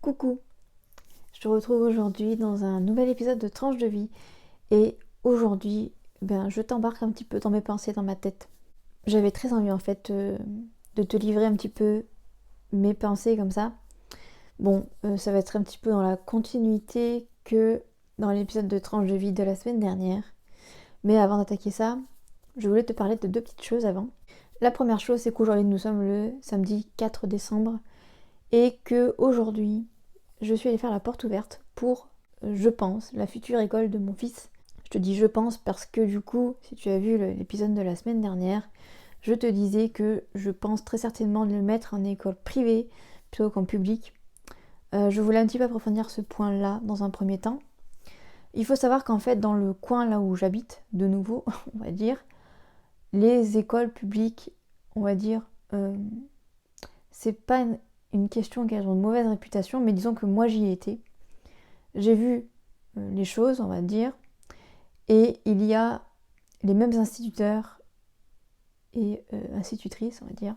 Coucou, je te retrouve aujourd'hui dans un nouvel épisode de Tranche de vie et aujourd'hui, je t'embarque un petit peu dans mes pensées, dans ma tête. J'avais très envie en fait de te livrer un petit peu mes pensées comme ça. Ça va être un petit peu dans la continuité que dans l'épisode de Tranche de vie de la semaine dernière. Mais avant d'attaquer ça, je voulais te parler de deux petites choses avant. La première chose, c'est qu'aujourd'hui nous sommes le samedi 4 décembre et que aujourd'hui je suis allée faire la porte ouverte pour, je pense, la future école de mon fils. Je te dis je pense parce que du coup, si tu as vu l'épisode de la semaine dernière, je te disais que je pense très certainement de le mettre en école privée plutôt qu'en public. Je voulais un petit peu approfondir ce point-là dans un premier temps. Il faut savoir qu'en fait, dans le coin là où j'habite, de nouveau, on va dire, les écoles publiques, on va dire, c'est pas une question qu'elles ont une mauvaise réputation, mais disons que moi j'y ai été. J'ai vu les choses, on va dire, et il y a les mêmes instituteurs et institutrices, on va dire,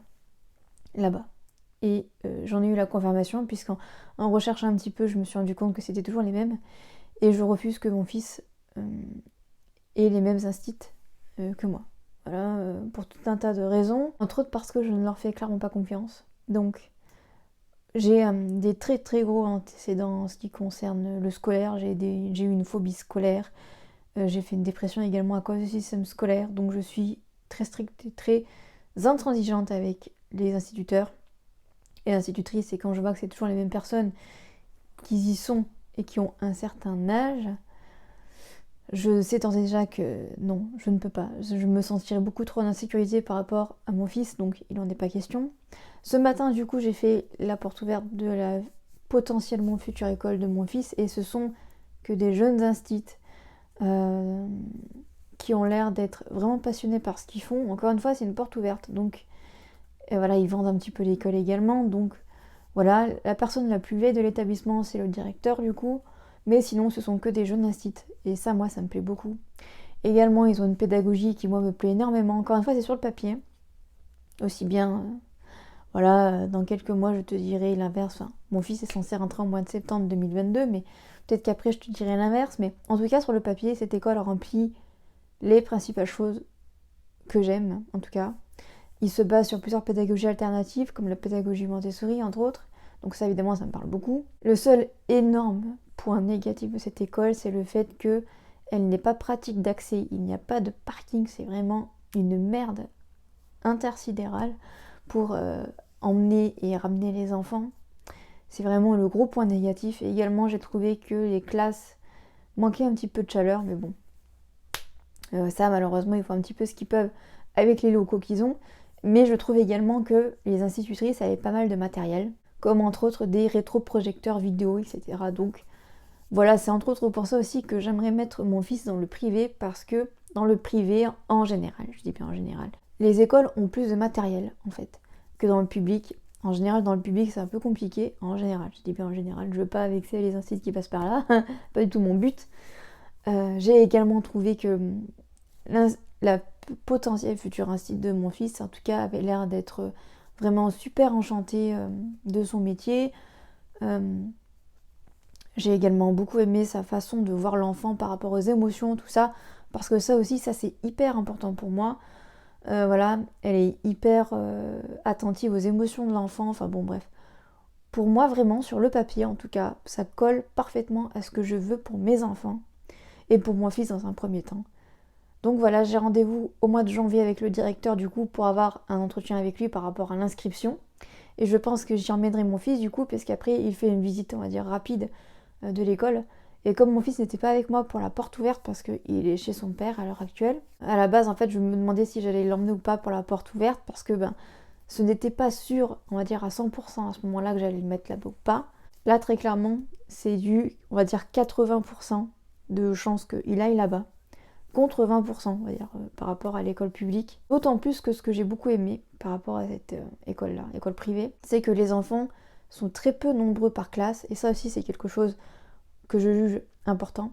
là-bas. Et j'en ai eu la confirmation, puisqu'en recherchant un petit peu, je me suis rendu compte que c'était toujours les mêmes, et je refuse que mon fils ait les mêmes instituts que moi. Voilà, pour tout un tas de raisons, entre autres parce que je ne leur fais clairement pas confiance. Donc, j'ai des très très gros antécédents en ce qui concerne le scolaire. J'ai eu une phobie scolaire. J'ai fait une dépression également à cause du système scolaire. Donc je suis très stricte et très intransigeante avec les instituteurs et institutrices. Et quand je vois que c'est toujours les mêmes personnes qui y sont et qui ont un certain âge, je sais déjà que non, je ne peux pas. Je me sentirais beaucoup trop en insécurité par rapport à mon fils, donc il n'en est pas question. Ce matin, du coup, j'ai fait la porte ouverte de la potentiellement future école de mon fils, et ce sont que des jeunes instits qui ont l'air d'être vraiment passionnés par ce qu'ils font. Encore une fois, c'est une porte ouverte, donc voilà, ils vendent un petit peu l'école également, donc voilà, la personne la plus vieille de l'établissement, c'est le directeur du coup, mais sinon ce sont que des jeunes instits, et ça, moi, ça me plaît beaucoup. Également, ils ont une pédagogie qui, moi, me plaît énormément. Encore une fois, c'est sur le papier, aussi bien... Voilà, dans quelques mois, je te dirai l'inverse. Enfin, mon fils est censé rentrer en mois de septembre 2022, mais peut-être qu'après, je te dirai l'inverse. Mais en tout cas, sur le papier, cette école remplit les principales choses que j'aime, en tout cas. Il se base sur plusieurs pédagogies alternatives, comme la pédagogie Montessori, entre autres. Donc ça, évidemment, ça me parle beaucoup. Le seul énorme point négatif de cette école, c'est le fait qu'elle n'est pas pratique d'accès. Il n'y a pas de parking, c'est vraiment une merde intersidérale pour emmener et ramener les enfants. C'est vraiment le gros point négatif. Et également, j'ai trouvé que les classes manquaient un petit peu de chaleur, mais bon. Ça, malheureusement, ils font un petit peu ce qu'ils peuvent avec les locaux qu'ils ont. Mais je trouve également que les institutrices avaient pas mal de matériel, comme entre autres des rétroprojecteurs vidéo, etc. Donc voilà, c'est entre autres pour ça aussi que j'aimerais mettre mon fils dans le privé, parce que dans le privé, en général, je dis bien en général, les écoles ont plus de matériel en fait que dans le public. En général, dans le public, c'est un peu compliqué. En général, je dis bien en général, je veux pas vexer les instituts qui passent par là, pas du tout mon but. J'ai également trouvé que la potentielle future institut de mon fils, en tout cas, avait l'air d'être vraiment super enchantée de son métier. J'ai également beaucoup aimé sa façon de voir l'enfant par rapport aux émotions, tout ça, parce que ça aussi, ça c'est hyper important pour moi. Voilà, elle est hyper attentive aux émotions de l'enfant, enfin bon bref. Pour moi vraiment, sur le papier en tout cas, ça colle parfaitement à ce que je veux pour mes enfants et pour mon fils dans un premier temps. Donc voilà, j'ai rendez-vous au mois de janvier avec le directeur du coup pour avoir un entretien avec lui par rapport à l'inscription. Et je pense que j'y emmènerai mon fils du coup, parce qu'après il fait une visite, on va dire, rapide de l'école. Et comme mon fils n'était pas avec moi pour la porte ouverte, parce qu'il est chez son père à l'heure actuelle, à la base en fait je me demandais si j'allais l'emmener ou pas pour la porte ouverte, parce que ce n'était pas sûr, on va dire à 100% à ce moment-là que j'allais le mettre là-bas ou pas. Là très clairement c'est du, on va dire 80% de chance qu'il aille là-bas, contre 20% on va dire par rapport à l'école publique. D'autant plus que ce que j'ai beaucoup aimé par rapport à cette école-là, école privée, c'est que les enfants sont très peu nombreux par classe, et ça aussi c'est quelque chose que je juge important.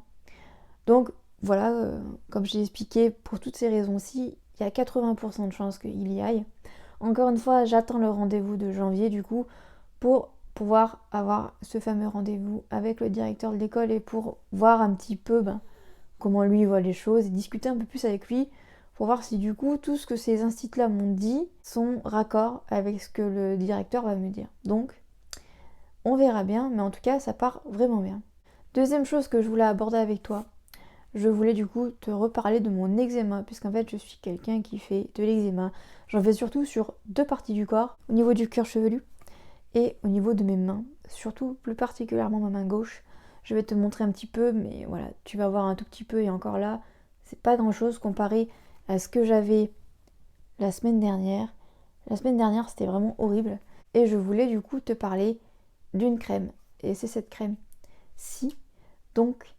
Donc voilà, comme j'ai expliqué, pour toutes ces raisons-ci, il y a 80% de chances qu'il y aille. Encore une fois, j'attends le rendez-vous de janvier du coup pour pouvoir avoir ce fameux rendez-vous avec le directeur de l'école et pour voir un petit peu comment lui voit les choses et discuter un peu plus avec lui pour voir si du coup tout ce que ces instituts-là m'ont dit sont raccord avec ce que le directeur va me dire. Donc, on verra bien, mais en tout cas, ça part vraiment bien. Deuxième chose que je voulais aborder avec toi, je voulais du coup te reparler de mon eczéma, puisqu'en fait je suis quelqu'un qui fait de l'eczéma. J'en fais surtout sur 2 parties du corps, au niveau du cuir chevelu et au niveau de mes mains, surtout plus particulièrement ma main gauche. Je vais te montrer un petit peu, mais voilà, tu vas voir un tout petit peu et encore là, c'est pas grand chose comparé à ce que j'avais la semaine dernière. La semaine dernière, c'était vraiment horrible et je voulais du coup te parler d'une crème et c'est cette crème-ci. Donc,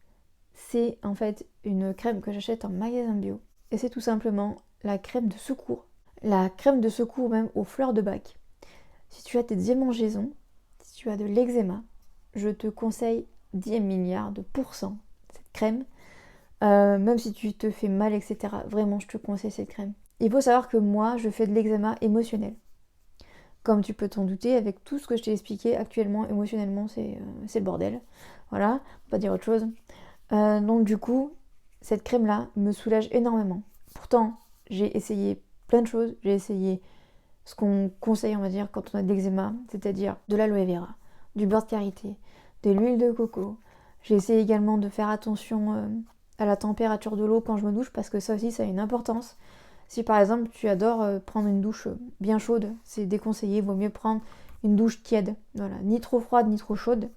c'est en fait une crème que j'achète en magasin bio et c'est tout simplement la crème de secours. La crème de secours même aux fleurs de bac. Si tu as des hémangiaisons, si tu as de l'eczéma, je te conseille 10 milliards de pourcents cette crème. Même si tu te fais mal, etc. Vraiment, je te conseille cette crème. Il faut savoir que moi, je fais de l'eczéma émotionnel. Comme tu peux t'en douter, avec tout ce que je t'ai expliqué actuellement, émotionnellement, c'est le bordel. Voilà, on va pas dire autre chose. Donc du coup, cette crème-là me soulage énormément. Pourtant, j'ai essayé plein de choses. J'ai essayé ce qu'on conseille, on va dire, quand on a de l'eczéma, c'est-à-dire de l'aloe vera, du beurre de karité, de l'huile de coco. J'ai essayé également de faire attention à la température de l'eau quand je me douche, parce que ça aussi, ça a une importance. Si par exemple, tu adores prendre une douche bien chaude, c'est déconseillé, il vaut mieux prendre une douche tiède. Voilà, ni trop froide, ni trop chaude.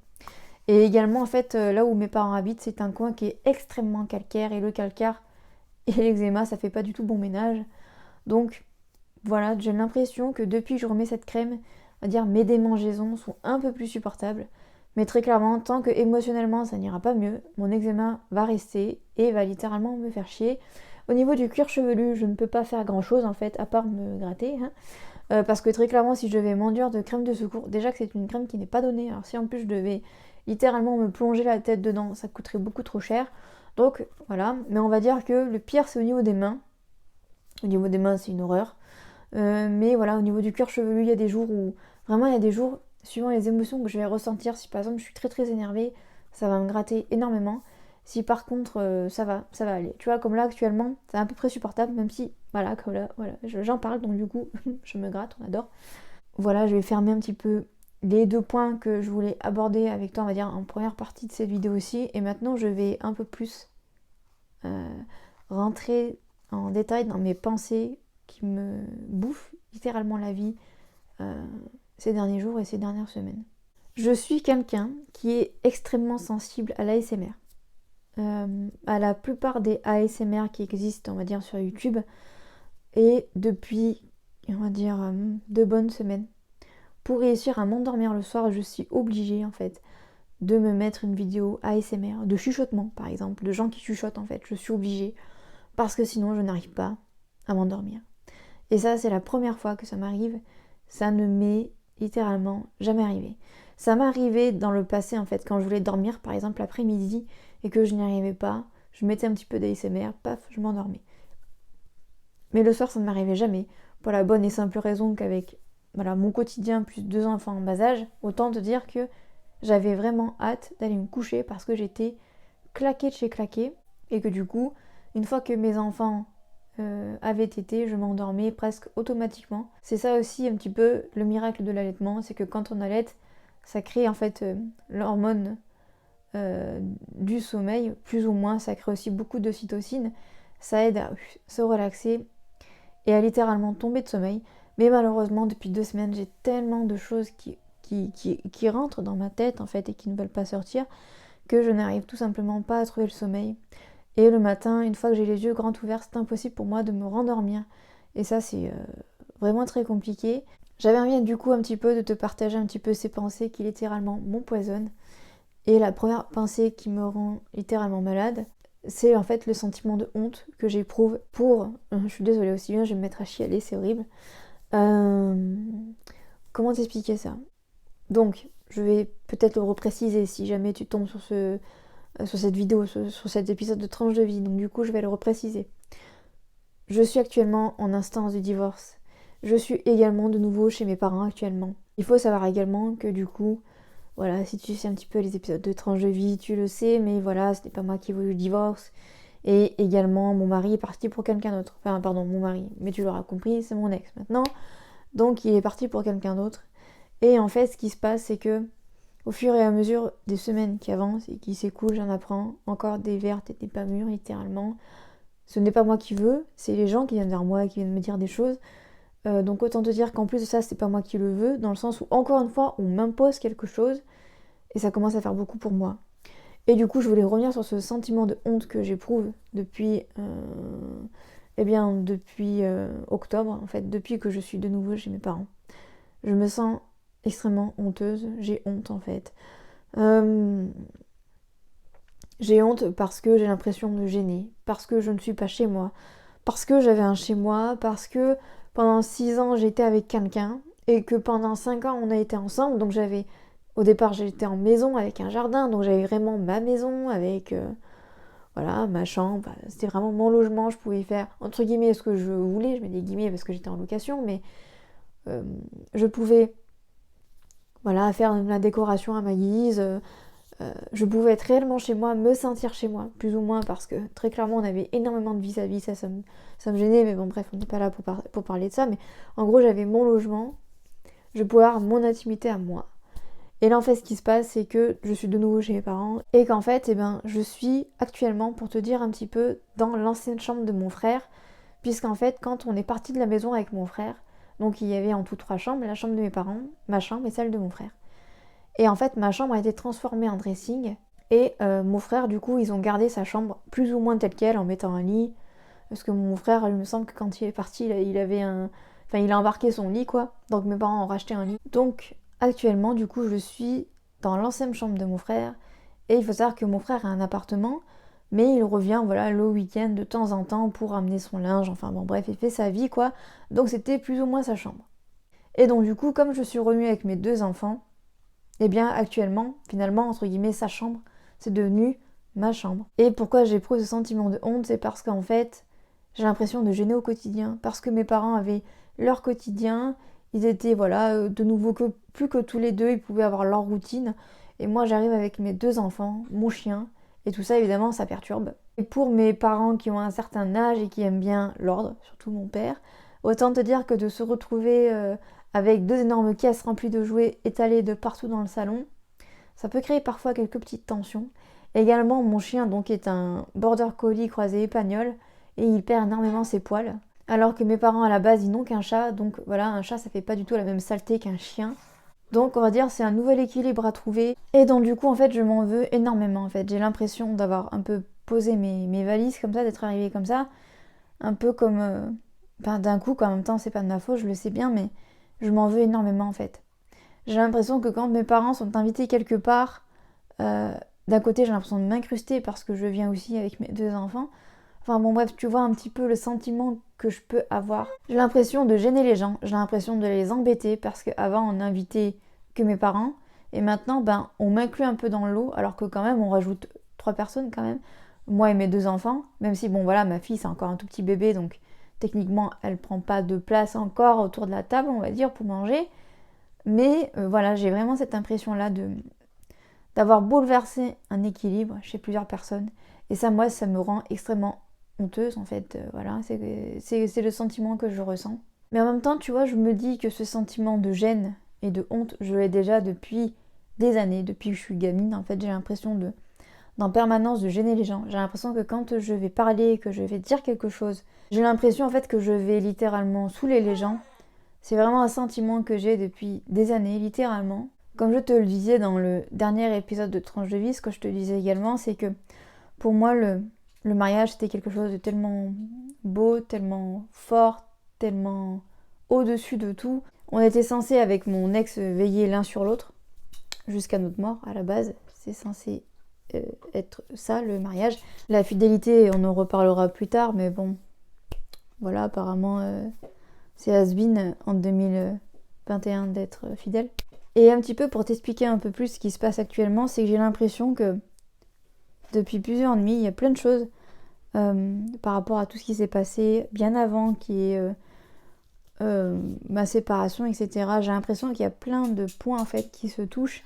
Et également, en fait, là où mes parents habitent, c'est un coin qui est extrêmement calcaire, et le calcaire et l'eczéma, ça fait pas du tout bon ménage. Donc, voilà, j'ai l'impression que depuis que je remets cette crème, on va dire mes démangeaisons sont un peu plus supportables. Mais très clairement, tant que émotionnellement ça n'ira pas mieux, mon eczéma va rester et va littéralement me faire chier. Au niveau du cuir chevelu, je ne peux pas faire grand chose en fait, à part me gratter. Parce que très clairement, si je devais m'enduire de crème de secours, déjà que c'est une crème qui n'est pas donnée, alors si en plus je devais littéralement me plonger la tête dedans, ça coûterait beaucoup trop cher. Donc voilà, mais on va dire que le pire c'est au niveau des mains. Au niveau des mains, c'est une horreur. Mais voilà, au niveau du cuir chevelu, il y a des jours où... Vraiment, il y a des jours, suivant les émotions que je vais ressentir, si par exemple je suis très très énervée, ça va me gratter énormément. Si par contre ça va aller. Tu vois, comme là actuellement, c'est à peu près supportable, même si, voilà, comme là, voilà, j'en parle, donc du coup, je me gratte, on adore. Voilà, je vais fermer un petit peu les 2 points que je voulais aborder avec toi, on va dire, en première partie de cette vidéo aussi. Et maintenant, je vais un peu plus rentrer en détail dans mes pensées qui me bouffent littéralement la vie ces derniers jours et ces dernières semaines. Je suis quelqu'un qui est extrêmement sensible à l'ASMR. À la plupart des ASMR qui existent, on va dire, sur YouTube. Et depuis, on va dire, 2 bonnes semaines. Pour réussir à m'endormir le soir, je suis obligée, en fait, de me mettre une vidéo ASMR, de chuchotement, par exemple, de gens qui chuchotent, en fait. Je suis obligée, parce que sinon, je n'arrive pas à m'endormir. Et ça, c'est la première fois que ça m'arrive. Ça ne m'est littéralement jamais arrivé. Ça m'est arrivé dans le passé, en fait, quand je voulais dormir, par exemple, l'après-midi, et que je n'y arrivais pas, je mettais un petit peu d'ASMR, paf, je m'endormais. Mais le soir, ça ne m'arrivait jamais, pour la bonne et simple raison qu'avec voilà, mon quotidien plus 2 enfants en bas âge, autant te dire que j'avais vraiment hâte d'aller me coucher parce que j'étais claquée de chez claquée, et que du coup, une fois que mes enfants avaient tété, je m'endormais presque automatiquement. C'est ça aussi un petit peu le miracle de l'allaitement, c'est que quand on allaite, ça crée en fait l'hormone du sommeil, plus ou moins, ça crée aussi beaucoup d'ocytocine, ça aide à se relaxer et à littéralement tomber de sommeil. Mais malheureusement, depuis 2 semaines, j'ai tellement de choses qui rentrent dans ma tête en fait et qui ne veulent pas sortir que je n'arrive tout simplement pas à trouver le sommeil. Et le matin, une fois que j'ai les yeux grands ouverts, c'est impossible pour moi de me rendormir. Et ça, c'est vraiment très compliqué. J'avais envie du coup un petit peu de te partager un petit peu ces pensées qui littéralement m'empoisonnent. Et la première pensée qui me rend littéralement malade, c'est en fait le sentiment de honte que j'éprouve pour... Je suis désolée aussi, bien, je vais me mettre à chialer, c'est horrible. Comment t'expliquer ça? Donc, je vais peut-être le repréciser si jamais tu tombes sur cette vidéo, sur cet épisode de tranche de vie. Donc du coup, je vais le repréciser. Je suis actuellement en instance de divorce. Je suis également de nouveau chez mes parents actuellement. Il faut savoir également que du coup, Voilà, si tu sais un petit peu les épisodes de Tranche de vie, tu le sais, mais voilà, ce n'est pas moi qui veux le divorce. Et également, mon mari est parti pour quelqu'un d'autre. Enfin, pardon, mon mari, mais tu l'auras compris, c'est mon ex maintenant. Donc, il est parti pour quelqu'un d'autre. Et en fait, ce qui se passe, c'est que au fur et à mesure des semaines qui avancent et qui s'écoulent, j'en apprends encore des vertes et des pas mûres, littéralement. Ce n'est pas moi qui veux, c'est les gens qui viennent vers moi, qui viennent me dire des choses. Donc autant te dire qu'en plus de ça, c'est pas moi qui le veux, dans le sens où, encore une fois, on m'impose quelque chose, et ça commence à faire beaucoup pour moi. Et du coup, je voulais revenir sur ce sentiment de honte que j'éprouve depuis, octobre, en fait, depuis que je suis de nouveau chez mes parents. Je me sens extrêmement honteuse, j'ai honte en fait. J'ai honte parce que j'ai l'impression de gêner, parce que je ne suis pas chez moi, parce que j'avais un chez moi, parce que pendant 6 ans j'étais avec quelqu'un et que pendant 5 ans on a été ensemble. Donc au départ j'étais en maison avec un jardin, donc j'avais vraiment ma maison avec voilà, ma chambre. C'était vraiment mon logement, je pouvais faire entre guillemets ce que je voulais, je mets des guillemets parce que j'étais en location, mais je pouvais voilà, faire la décoration à ma guise. Je pouvais être réellement chez moi, me sentir chez moi, plus ou moins, parce que très clairement on avait énormément de vis-à-vis, ça me gênait, mais bon bref, on n'est pas là pour parler de ça, mais en gros j'avais mon logement, je pouvais avoir mon intimité à moi. Et là en fait ce qui se passe c'est que je suis de nouveau chez mes parents, et qu'en fait je suis actuellement, pour te dire un petit peu, dans l'ancienne chambre de mon frère, puisqu'en fait quand on est parti de la maison avec mon frère, donc il y avait en tout 3 chambres, la chambre de mes parents, ma chambre et celle de mon frère. Et en fait, ma chambre a été transformée en dressing. Et mon frère, du coup, ils ont gardé sa chambre plus ou moins telle qu'elle en mettant un lit. Parce que mon frère, il me semble que quand il est parti, il avait un... Enfin, il a embarqué son lit, quoi. Donc mes parents ont racheté un lit. Donc actuellement, du coup, je suis dans l'ancienne chambre de mon frère. Et il faut savoir que mon frère a un appartement. Mais il revient, voilà, le week-end de temps en temps pour amener son linge. Enfin bon, bref, il fait sa vie, quoi. Donc c'était plus ou moins sa chambre. Et donc du coup, comme je suis revenue avec mes 2 enfants, et bien actuellement, finalement, entre guillemets, sa chambre, c'est devenu ma chambre. Et pourquoi j'éprouve ce sentiment de honte, c'est parce qu'en fait, j'ai l'impression de gêner au quotidien. Parce que mes parents avaient leur quotidien, ils étaient, voilà, de nouveau plus que tous les deux, ils pouvaient avoir leur routine. Et moi, j'arrive avec mes 2 enfants, mon chien, et tout ça, évidemment, ça perturbe. Et pour mes parents qui ont un certain âge et qui aiment bien l'ordre, surtout mon père, autant te dire que de se retrouver avec 2 énormes caisses remplies de jouets étalées de partout dans le salon, ça peut créer parfois quelques petites tensions. Également, mon chien donc est un border collie croisé espagnol et il perd énormément ses poils. Alors que mes parents à la base ils n'ont qu'un chat, donc voilà, un chat ça fait pas du tout la même saleté qu'un chien. Donc on va dire c'est un nouvel équilibre à trouver. Et donc du coup en fait je m'en veux énormément en fait. J'ai l'impression d'avoir un peu posé mes valises comme ça, d'être arrivée comme ça. Un peu comme... Enfin d'un coup quoi, en même temps c'est pas de ma faute, je le sais bien, mais je m'en veux énormément en fait. J'ai l'impression que quand mes parents sont invités quelque part, d'un côté j'ai l'impression de m'incruster parce que je viens aussi avec mes 2 enfants. Enfin bon bref, tu vois un petit peu le sentiment que je peux avoir. J'ai l'impression de gêner les gens, j'ai l'impression de les embêter parce qu'avant on n'invitait que mes parents et maintenant on m'inclut un peu dans le lot alors que quand même on rajoute 3 personnes quand même. Moi et mes 2 enfants, même si bon voilà ma fille c'est encore un tout petit bébé donc techniquement elle prend pas de place encore autour de la table on va dire pour manger. Mais voilà, j'ai vraiment cette impression-là d'avoir bouleversé un équilibre chez plusieurs personnes. Et ça, moi, ça me rend extrêmement honteuse, en fait. Voilà, c'est le sentiment que je ressens. Mais en même temps, tu vois, je me dis que ce sentiment de gêne et de honte, je l'ai déjà depuis des années, depuis que je suis gamine. En fait, j'ai l'impression d'en permanence de gêner les gens. J'ai l'impression que quand je vais parler, que je vais dire quelque chose, j'ai l'impression en fait que je vais littéralement saouler les gens. C'est vraiment un sentiment que j'ai depuis des années, littéralement. Comme je te le disais dans le dernier épisode de Tranche de vie, ce que je te disais également, c'est que pour moi, le mariage, c'était quelque chose de tellement beau, tellement fort, tellement au-dessus de tout. On était censé, avec mon ex, veiller l'un sur l'autre, jusqu'à notre mort, à la base. C'est censé être ça, le mariage. La fidélité, on en reparlera plus tard, mais bon, voilà, apparemment... c'est has-been en 2021 d'être fidèle. Et un petit peu pour t'expliquer un peu plus ce qui se passe actuellement, c'est que j'ai l'impression que depuis plusieurs nuits, il y a plein de choses par rapport à tout ce qui s'est passé bien avant, qui est ma séparation, etc. J'ai l'impression qu'il y a plein de points en fait qui se touchent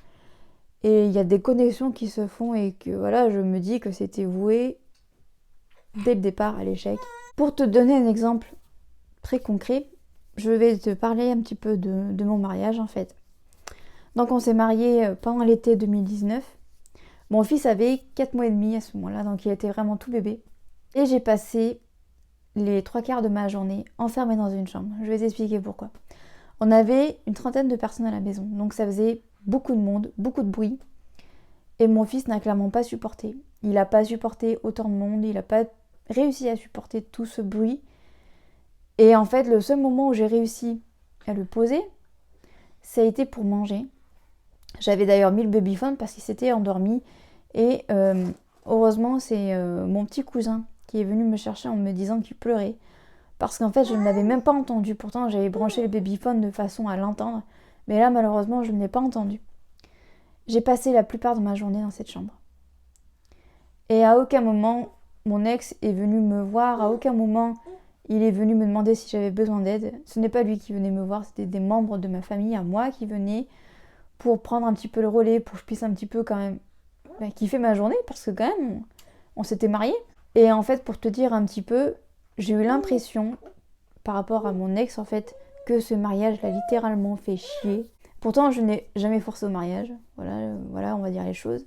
Et il y a des connexions qui se font et que voilà, je me dis que c'était voué dès le départ à l'échec. Pour te donner un exemple très concret, je vais te parler un petit peu de mon mariage en fait. Donc on s'est mariés pendant l'été 2019. Mon fils avait 4 mois et demi à ce moment-là, donc il était vraiment tout bébé. Et j'ai passé les 3/4 de ma journée enfermée dans une chambre. Je vais t'expliquer pourquoi. On avait une trentaine de personnes à la maison, donc ça faisait beaucoup de monde, beaucoup de bruit. Et mon fils n'a clairement pas supporté. Il n'a pas supporté autant de monde, il n'a pas réussi à supporter tout ce bruit. Et en fait, le seul moment où j'ai réussi à le poser, ça a été pour manger. J'avais d'ailleurs mis le babyphone parce qu'il s'était endormi. Et heureusement, c'est mon petit cousin qui est venu me chercher en me disant qu'il pleurait. Parce qu'en fait, je ne l'avais même pas entendu. Pourtant, j'avais branché le babyphone de façon à l'entendre. Mais là, malheureusement, je ne l'ai pas entendu. J'ai passé la plupart de ma journée dans cette chambre. Et à aucun moment, mon ex est venu me voir. À aucun moment, il est venu me demander si j'avais besoin d'aide. Ce n'est pas lui qui venait me voir, c'était des membres de ma famille à moi qui venaient pour prendre un petit peu le relais, pour que je puisse un petit peu quand même kiffer ma journée. Parce que quand même, on s'était mariés. Et en fait, pour te dire un petit peu, j'ai eu l'impression, par rapport à mon ex en fait, que ce mariage l'a littéralement fait chier. Pourtant, je n'ai jamais forcé au mariage. Voilà, on va dire les choses.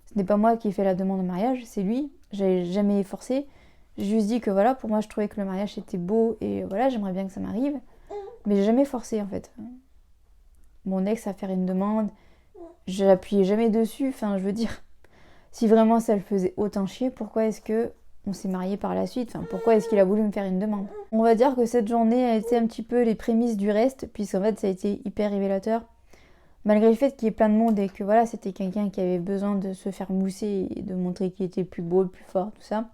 Ce n'est pas moi qui ai fait la demande de mariage, c'est lui. J'ai jamais forcé. J'ai juste dit que voilà, pour moi, je trouvais que le mariage était beau et voilà, j'aimerais bien que ça m'arrive. Mais j'ai jamais forcé en fait. Mon ex a fait une demande, je l'appuyais jamais dessus. Enfin, je veux dire, si vraiment ça le faisait autant chier, pourquoi est-ce que on s'est mariés par la suite? Enfin, pourquoi est-ce qu'il a voulu me faire une demande? On va dire que cette journée a été un petit peu les prémices du reste, puisqu'en fait, ça a été hyper révélateur. Malgré le fait qu'il y ait plein de monde et que voilà, c'était quelqu'un qui avait besoin de se faire mousser et de montrer qu'il était plus beau, plus fort, tout ça.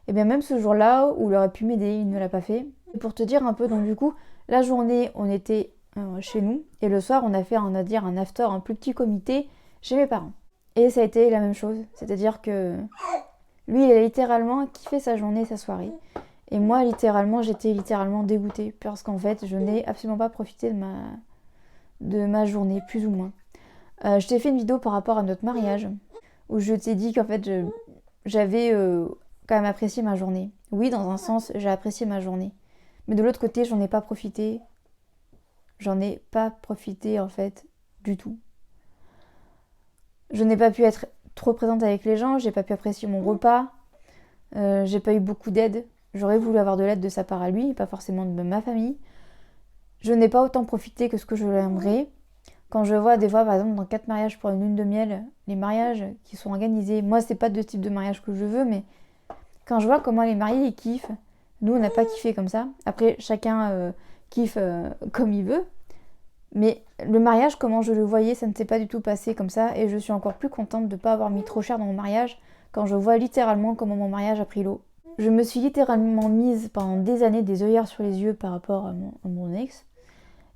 Et bien même ce jour-là, où il aurait pu m'aider, il ne l'a pas fait. Et pour te dire un peu, donc du coup, la journée, on était chez nous. Et le soir, on a fait, on va dire, un after, un plus petit comité chez mes parents. Et ça a été la même chose. C'est-à-dire que lui, il a littéralement kiffé sa journée, sa soirée. Et moi, littéralement, j'étais littéralement dégoûtée. Parce qu'en fait, je n'ai absolument pas profité de ma journée, plus ou moins. Je t'ai fait une vidéo par rapport à notre mariage, où je t'ai dit qu'en fait, j'avais quand même apprécié ma journée. Oui, dans un sens, j'ai apprécié ma journée. Mais de l'autre côté, j'en ai pas profité. J'en ai pas profité, en fait, du tout. Je n'ai pas pu être trop présente avec les gens, j'ai pas pu apprécier mon repas, j'ai pas eu beaucoup d'aide. J'aurais voulu avoir de l'aide de sa part à lui, pas forcément de ma famille. Je n'ai pas autant profité que ce que je l'aimerais. Quand je vois des fois, par exemple, dans 4 mariages pour une lune de miel, les mariages qui sont organisés, moi, c'est pas de type de mariage que je veux, mais quand je vois comment les mariés ils kiffent, nous, on n'a pas kiffé comme ça. Après, chacun kiffe comme il veut. Mais le mariage, comment je le voyais, ça ne s'est pas du tout passé comme ça. Et je suis encore plus contente de ne pas avoir mis trop cher dans mon mariage quand je vois littéralement comment mon mariage a pris l'eau. Je me suis littéralement mise pendant des années des œillères sur les yeux par rapport à mon ex.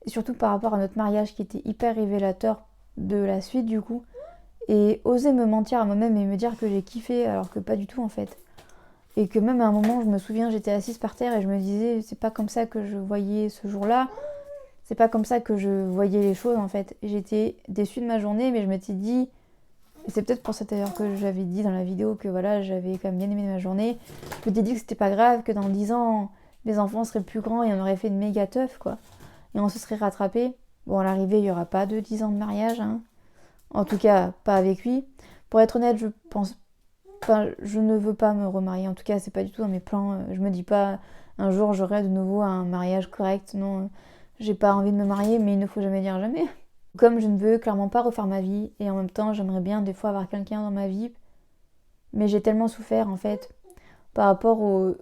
Et surtout par rapport à notre mariage qui était hyper révélateur de la suite du coup. Et oser me mentir à moi-même et me dire que j'ai kiffé alors que pas du tout en fait. Et que même à un moment, je me souviens, j'étais assise par terre et je me disais c'est pas comme ça que je voyais ce jour-là. C'est pas comme ça que je voyais les choses en fait. J'étais déçue de ma journée, mais je m'étais dit, et c'est peut-être pour ça d'ailleurs que j'avais dit dans la vidéo que voilà, j'avais quand même bien aimé ma journée. Je m'étais dit que c'était pas grave, que dans 10 ans, les enfants seraient plus grands et on aurait fait une méga teuf quoi. Et on se serait rattrapé. Bon, à l'arrivée, il y aura pas de 10 ans de mariage, hein. En tout cas, pas avec lui. Pour être honnête, je pense. Enfin, je ne veux pas me remarier. En tout cas, c'est pas du tout dans mes plans. Je me dis pas un jour j'aurai de nouveau un mariage correct. Non. J'ai pas envie de me marier, mais il ne faut jamais dire jamais. Comme je ne veux clairement pas refaire ma vie, et en même temps, j'aimerais bien des fois avoir quelqu'un dans ma vie, mais j'ai tellement souffert en fait par rapport aux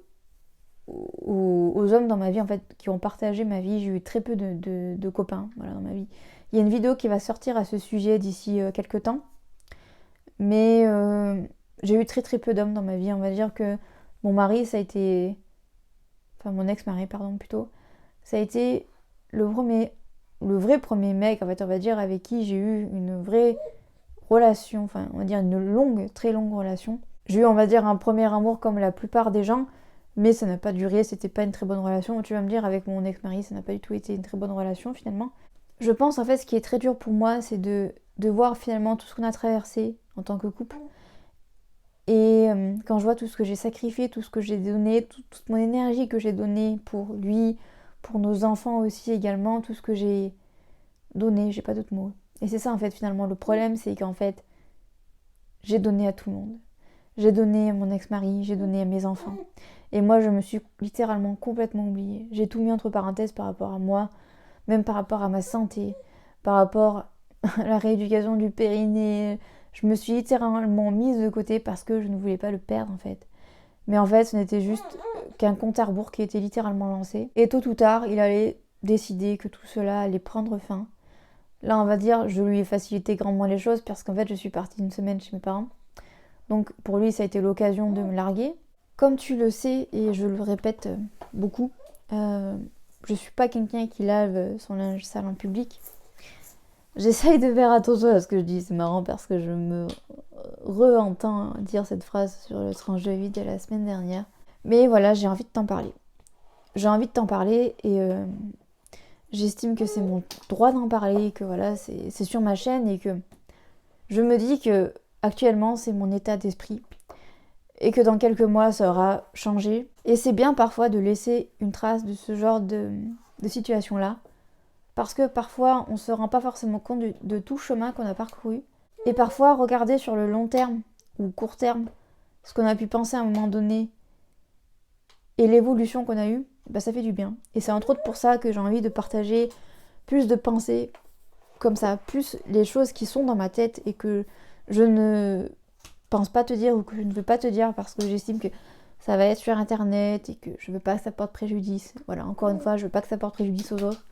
hommes dans ma vie en fait qui ont partagé ma vie. J'ai eu très peu de copains voilà, dans ma vie. Il y a une vidéo qui va sortir à ce sujet d'ici quelques temps, mais j'ai eu très très peu d'hommes dans ma vie. On va dire que mon mari, ça a été, enfin mon ex-mari pardon plutôt, ça a été le vrai premier mec, en fait, on va dire, avec qui j'ai eu une vraie relation, enfin, on va dire une très longue relation. J'ai eu, on va dire, un premier amour comme la plupart des gens, mais ça n'a pas duré, c'était pas une très bonne relation. Tu vas me dire, avec mon ex-mari, ça n'a pas du tout été une très bonne relation, finalement. Je pense, en fait, ce qui est très dur pour moi, c'est de de voir finalement tout ce qu'on a traversé en tant que couple. Et quand je vois tout ce que j'ai sacrifié, tout ce que j'ai donné, toute mon énergie que j'ai donnée pour lui, pour nos enfants aussi également, tout ce que j'ai donné, j'ai pas d'autres mots. Et c'est ça en fait finalement le problème, c'est qu'en fait j'ai donné à tout le monde. J'ai donné à mon ex-mari, j'ai donné à mes enfants. Et moi je me suis littéralement complètement oubliée. J'ai tout mis entre parenthèses par rapport à moi, même par rapport à ma santé, par rapport à la rééducation du périnée. Je me suis littéralement mise de côté parce que je ne voulais pas le perdre en fait. Mais en fait, ce n'était juste qu'un compte à rebours qui était littéralement lancé. Et tôt ou tard, il allait décider que tout cela allait prendre fin. Là, on va dire, je lui ai facilité grandement les choses parce qu'en fait, je suis partie une semaine chez mes parents. Donc pour lui, ça a été l'occasion de me larguer. Comme tu le sais, et je le répète beaucoup, je suis pas quelqu'un qui lave son linge sale en public. J'essaye de faire attention à ce que je dis, c'est marrant parce que je me re-entends dire cette phrase sur le tranche de vie de la semaine dernière. Mais voilà, j'ai envie de t'en parler. J'ai envie de t'en parler et j'estime que c'est mon droit d'en parler, que voilà, c'est sur ma chaîne et que je me dis que actuellement c'est mon état d'esprit et que dans quelques mois ça aura changé. Et c'est bien parfois de laisser une trace de ce genre de situation-là. Parce que parfois, on ne se rend pas forcément compte de tout chemin qu'on a parcouru. Et parfois, regarder sur le long terme ou court terme ce qu'on a pu penser à un moment donné et l'évolution qu'on a eue, bah, ça fait du bien. Et c'est entre autres pour ça que j'ai envie de partager plus de pensées comme ça, plus les choses qui sont dans ma tête et que je ne pense pas te dire ou que je ne veux pas te dire parce que j'estime que ça va être sur internet et que je veux pas que ça porte préjudice. Voilà, encore une fois, je veux pas que ça porte préjudice aux autres.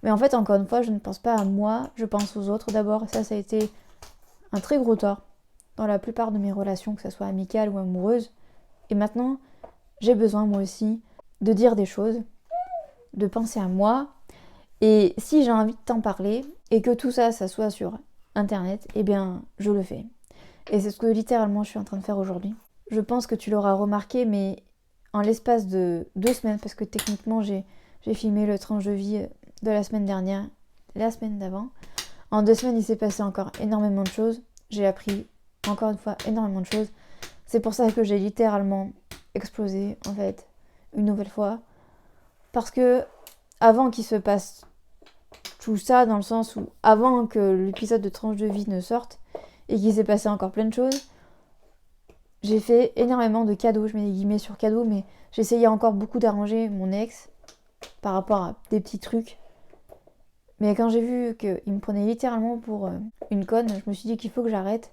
Mais en fait, encore une fois, je ne pense pas à moi, je pense aux autres d'abord. Ça a été un très gros tort dans la plupart de mes relations, que ce soit amicales ou amoureuses. Et maintenant, j'ai besoin moi aussi de dire des choses, de penser à moi. Et si j'ai envie de t'en parler et que tout ça, ça soit sur internet, eh bien, je le fais. Et c'est ce que littéralement je suis en train de faire aujourd'hui. Je pense que tu l'auras remarqué, mais en l'espace de 2 semaines, parce que techniquement, j'ai filmé le tranche de vie de la semaine dernière, la semaine d'avant. En 2 semaines, il s'est passé encore énormément de choses. J'ai appris, encore une fois, énormément de choses. C'est pour ça que j'ai littéralement explosé, en fait, une nouvelle fois. Parce que, avant qu'il se passe tout ça, dans le sens où, avant que l'épisode de tranche de vie ne sorte, et qu'il s'est passé encore plein de choses, j'ai fait énormément de cadeaux. Je mets des guillemets sur cadeaux, mais j'essayais encore beaucoup d'arranger mon ex par rapport à des petits trucs. Mais quand j'ai vu qu'il me prenait littéralement pour une conne, je me suis dit qu'il faut que j'arrête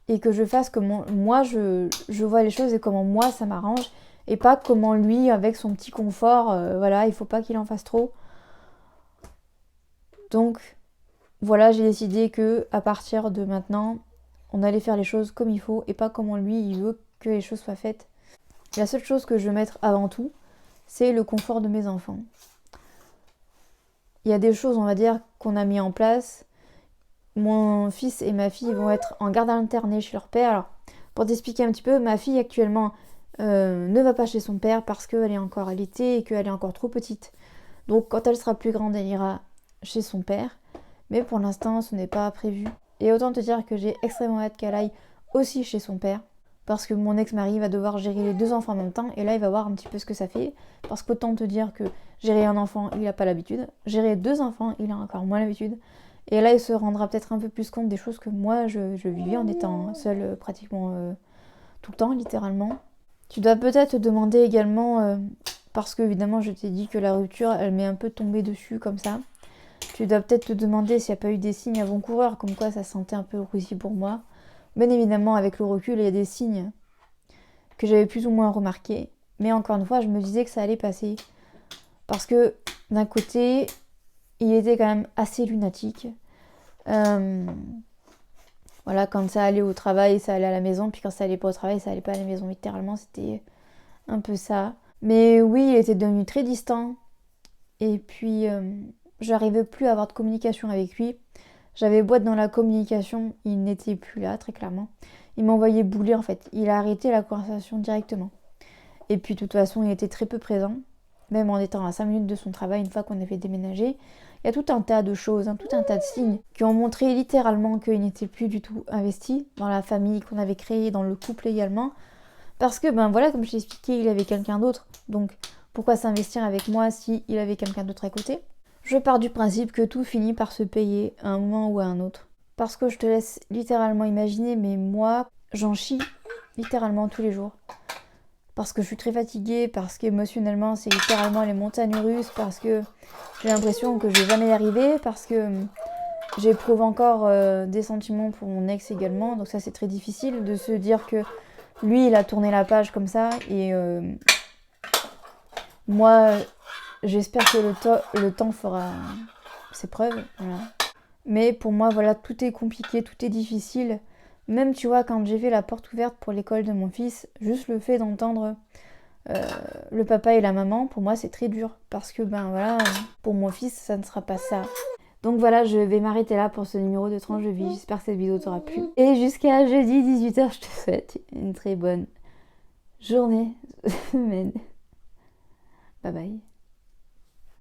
et que je fasse comment moi je vois les choses et comment moi ça m'arrange et pas comment lui avec son petit confort, voilà, il faut pas qu'il en fasse trop. Donc voilà, j'ai décidé que à partir de maintenant, on allait faire les choses comme il faut et pas comment lui il veut que les choses soient faites. La seule chose que je veux mettre avant tout, c'est le confort de mes enfants. Il y a des choses, on va dire, qu'on a mis en place. Mon fils et ma fille vont être en garde alternée chez leur père. Alors, pour t'expliquer un petit peu, ma fille actuellement ne va pas chez son père parce qu'elle est encore allaitée et qu'elle est encore trop petite. Donc, quand elle sera plus grande, elle ira chez son père. Mais pour l'instant, ce n'est pas prévu. Et autant te dire que j'ai extrêmement hâte qu'elle aille aussi chez son père. Parce que mon ex-mari va devoir gérer les 2 enfants en même temps. Et là, il va voir un petit peu ce que ça fait. Parce qu'autant te dire que gérer un enfant, il n'a pas l'habitude. Gérer 2 enfants, il a encore moins l'habitude. Et là, il se rendra peut-être un peu plus compte des choses que moi, je vivais en étant seule pratiquement tout le temps, littéralement. Tu dois peut-être te demander également, parce que évidemment, je t'ai dit que la rupture, elle m'est un peu tombée dessus comme ça. Tu dois peut-être te demander s'il n'y a pas eu des signes avant-coureurs, comme quoi ça sentait un peu roussi pour moi. Bien évidemment, avec le recul, il y a des signes que j'avais plus ou moins remarqués. Mais encore une fois, je me disais que ça allait passer. Parce que, d'un côté, il était quand même assez lunatique. Voilà, quand ça allait au travail, ça allait à la maison. Puis quand ça allait pas au travail, ça allait pas à la maison. Littéralement, c'était un peu ça. Mais oui, il était devenu très distant. Et puis, j'arrivais plus à avoir de communication avec lui. J'avais beau être dans la communication, il n'était plus là, très clairement. Il m'envoyait bouler, en fait. Il a arrêté la conversation directement. Et puis, de toute façon, il était très peu présent. Même en étant à 5 minutes de son travail, une fois qu'on avait déménagé, Il y a tout un tas de choses, hein, tout un tas de signes qui ont montré littéralement qu'il n'était plus du tout investi dans la famille qu'on avait créée, dans le couple également. Parce que, ben voilà, comme je t'ai expliqué, il avait quelqu'un d'autre. Donc, pourquoi s'investir avec moi si il avait quelqu'un d'autre à côté? Je pars du principe que tout finit par se payer à un moment ou à un autre. Parce que je te laisse littéralement imaginer, mais moi, j'en chie littéralement tous les jours. Parce que je suis très fatiguée, parce qu'émotionnellement, c'est littéralement les montagnes russes, parce que j'ai l'impression que je vais jamais y arriver, parce que j'éprouve encore des sentiments pour mon ex également. Donc ça, c'est très difficile de se dire que lui, il a tourné la page comme ça, et moi, j'espère que le temps fera ses preuves. Voilà. Mais pour moi, voilà, tout est compliqué, tout est difficile. Même, tu vois, quand j'ai fait la porte ouverte pour l'école de mon fils, juste le fait d'entendre le papa et la maman, pour moi, c'est très dur. Parce que, ben voilà, pour mon fils, ça ne sera pas ça. Donc voilà, je vais m'arrêter là pour ce numéro de tranche de vie. J'espère que cette vidéo t'aura plu. Et jusqu'à jeudi 18h, je te souhaite une très bonne journée, semaine. Bye bye.